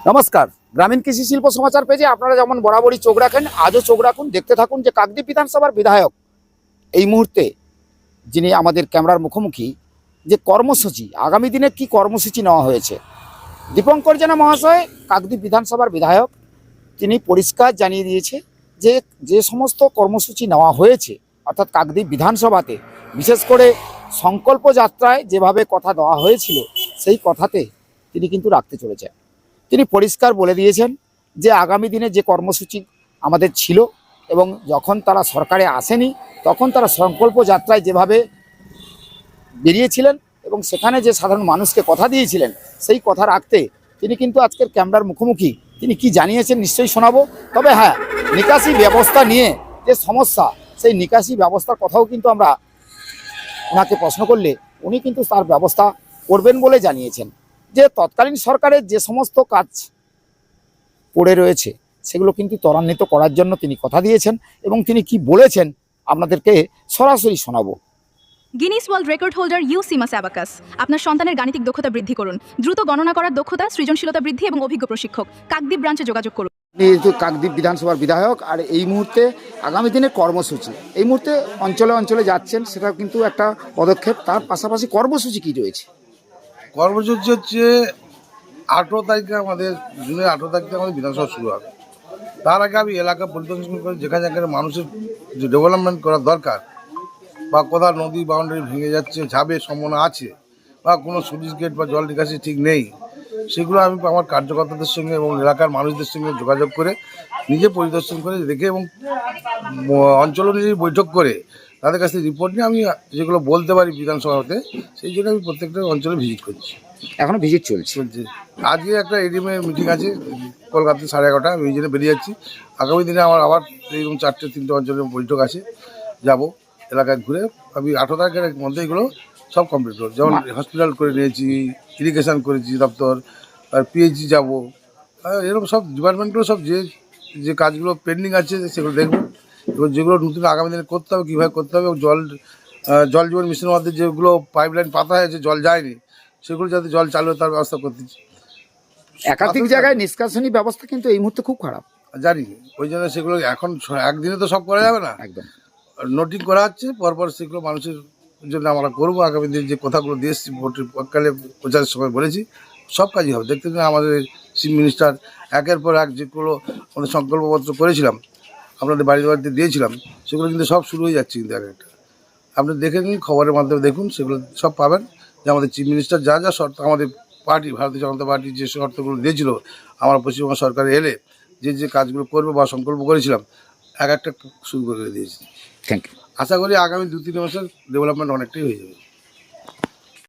নমস্কার, গ্রামীণ কৃষি শিল্প সমাচার পেজে আপনারা যেমন বরাবরই চোখ রাখেন, আজও চোখ রাখুন। দেখতে থাকুন যে কাকদ্বীপ বিধানসভার বিধায়ক এই মুহূর্তে যিনি আমাদের ক্যামেরার মুখোমুখি, যে কর্মসূচি আগামী দিনে কি কর্মসূচি নেওয়া হয়েছে। দীপঙ্কর জেনা মহাশয় কাকদ্বীপ বিধানসভার বিধায়ক, তিনি পরিষ্কার জানিয়ে দিয়েছে যে যে সমস্ত কর্মসূচি নেওয়া হয়েছে অর্থাৎ কাকদ্বীপ বিধানসভাতে, বিশেষ করে সংকল্প যাত্রায় যেভাবে কথা দেওয়া হয়েছিল সেই কথাতে তিনি কিন্তু রাখতে চলেছেন। তিনি পরিষ্কার বলে দিয়েছেন যে আগামী দিনে যে কর্মসূচি আমাদের ছিল এবং যখন তারা সরকারে আসেনি তখন তারা সংকল্প যাত্রায় যেভাবে বেরিয়েছিলেন এবং সেখানে যে সাধারণ মানুষকে কথা দিয়েছিলেন সেই কথা রাখতে তিনি কিন্তু আজকের ক্যামেরার মুখোমুখি তিনি কি জানিয়েছেন নিশ্চয়ই শোনাবো। তবে হ্যাঁ, নিকাশি ব্যবস্থা নিয়ে যে সমস্যা, সেই নিকাশি ব্যবস্থার কথাও কিন্তু আমরা ওনাকে প্রশ্ন করলে উনি কিন্তু তার ব্যবস্থা করবেন বলে জানিয়েছেন। যে তৎকালীন সরকারের যে সমস্ত কাজ পড়ে রয়েছে সেগুলো কিন্তু ত্বরান্বিত করার জন্য তিনি কথা দিয়েছেন এবং তিনি কি বলেছেন আপনাদেরকে সরাসরি শোনাবো। Guinness World Record holder UCMAS abacus. আপনার সন্তানের গাণিতিক দক্ষতা বৃদ্ধি করুন, দ্রুত গণনা করার দক্ষতা, সৃজনশীলতা বৃদ্ধি এবং অভিজ্ঞ প্রশিক্ষক। কাকদ্বীপ ব্রাঞ্চে যোগাযোগ করুন। কাকদ্বীপ বিধানসভার বিধায়ক, আর এই মুহূর্তে আগামী দিনের কর্মসূচি এই মুহূর্তে অঞ্চলে অঞ্চলে যাচ্ছেন, সেটা কিন্তু একটা পদক্ষেপ। তার পাশাপাশি কর্মসূচি কি রয়েছে? কর্মসূচি হচ্ছে 18 তারিখে, আমাদের জুনের 18 তারিখে আমাদের বিধানসভা শুরু হবে। তার আগে আমি এলাকা পরিদর্শন করে যেখানে যেখানে মানুষের যে ডেভেলপমেন্ট করা দরকার বা কোথাও নদী বাউন্ডারি ভেঙে যাচ্ছে, ঝাঁপের সম্ভাবনা আছে বা কোনো সুইচ গেট বা জল নিকাশি ঠিক নেই, সেগুলো আমি আমার কার্যকর্তাদের সঙ্গে এবং এলাকার মানুষদের সঙ্গে যোগাযোগ করে নিজে পরিদর্শন করে দেখে এবং অঞ্চল অনুযায়ী বৈঠক করে তাদের কাছ থেকে রিপোর্ট নিয়ে আমি যেগুলো বলতে পারি বিধানসভাতে, সেই জন্য আমি প্রত্যেকটা অঞ্চলে ভিজিট করছি। এখনো ভিজিট চলছে। আজকে একটা এডিএমের মিটিং আছে কলকাতায় 11:30, আমি এই জন্য বেরিয়ে যাচ্ছি। আগামী দিনে আমার আবার এইরকম 4-3টে অঞ্চলের বৈঠক আছে, যাব এলাকায় ঘুরে। আমি 18 তারিখের মধ্যে এগুলো সব কমপ্লিট করব। যেমন হসপিটাল করে নিয়েছি, ইরিগেশন করেছি দপ্তর, আর পিএইচডি যাবো, এরকম সব ডিপার্টমেন্টগুলো সব যে যে কাজগুলো পেন্ডিং আছে সেগুলো দেখবো। এবং যেগুলো নতুন আগামী দিনে করতে হবে, কীভাবে করতে হবে, এবং জল জীবন মিশনের মধ্যে যেগুলো পাইপলাইন পাতা হয়েছে জল যায়নি, সেগুলো যাতে জল চালু হয় তার ব্যবস্থা করতেছি। একাধিক জায়গায় নিষ্কাশনী ব্যবস্থা কিন্তু এই মুহূর্তে খুব খারাপ, জানি। ওই জন্য সেগুলো এখন একদিনে তো সব করা যাবে না, একদম নোটিং করা হচ্ছে। পরপর সেগুলো মানুষের জন্য আমরা করবো। আগামী দিন যে কথাগুলো দিয়ে এসেছি ভোটের পরকালে প্রচারের সময় বলেছি, সব কাজই হবে। দেখতে পেলে আমাদের চিফ মিনিস্টার একের পর এক যেগুলো আমাদের সংকল্পপত্র করেছিলাম, আপনাদের বাড়িতে বাড়িতে দিয়েছিলাম, সেগুলো কিন্তু সব শুরু হয়ে যাচ্ছে। কিন্তু এক একটা আপনি দেখে নিন, খবরের মাধ্যমে দেখুন, সেগুলো সব পাবেন। যে আমাদের চিফ মিনিস্টার যা যা শর্ত, আমাদের পার্টি ভারতীয় জনতা পার্টি যে শর্তগুলো দিয়েছিল আমরা পশ্চিমবঙ্গ সরকারে এলে যে যে কাজগুলো করবো বা সংকল্প করেছিলাম, এক একটা শুরু করে দিয়েছি। Thank you. আশা করি আগামী 2-3 মাসের ডেভেলপমেন্ট অনেকটাই হয়ে যাবে।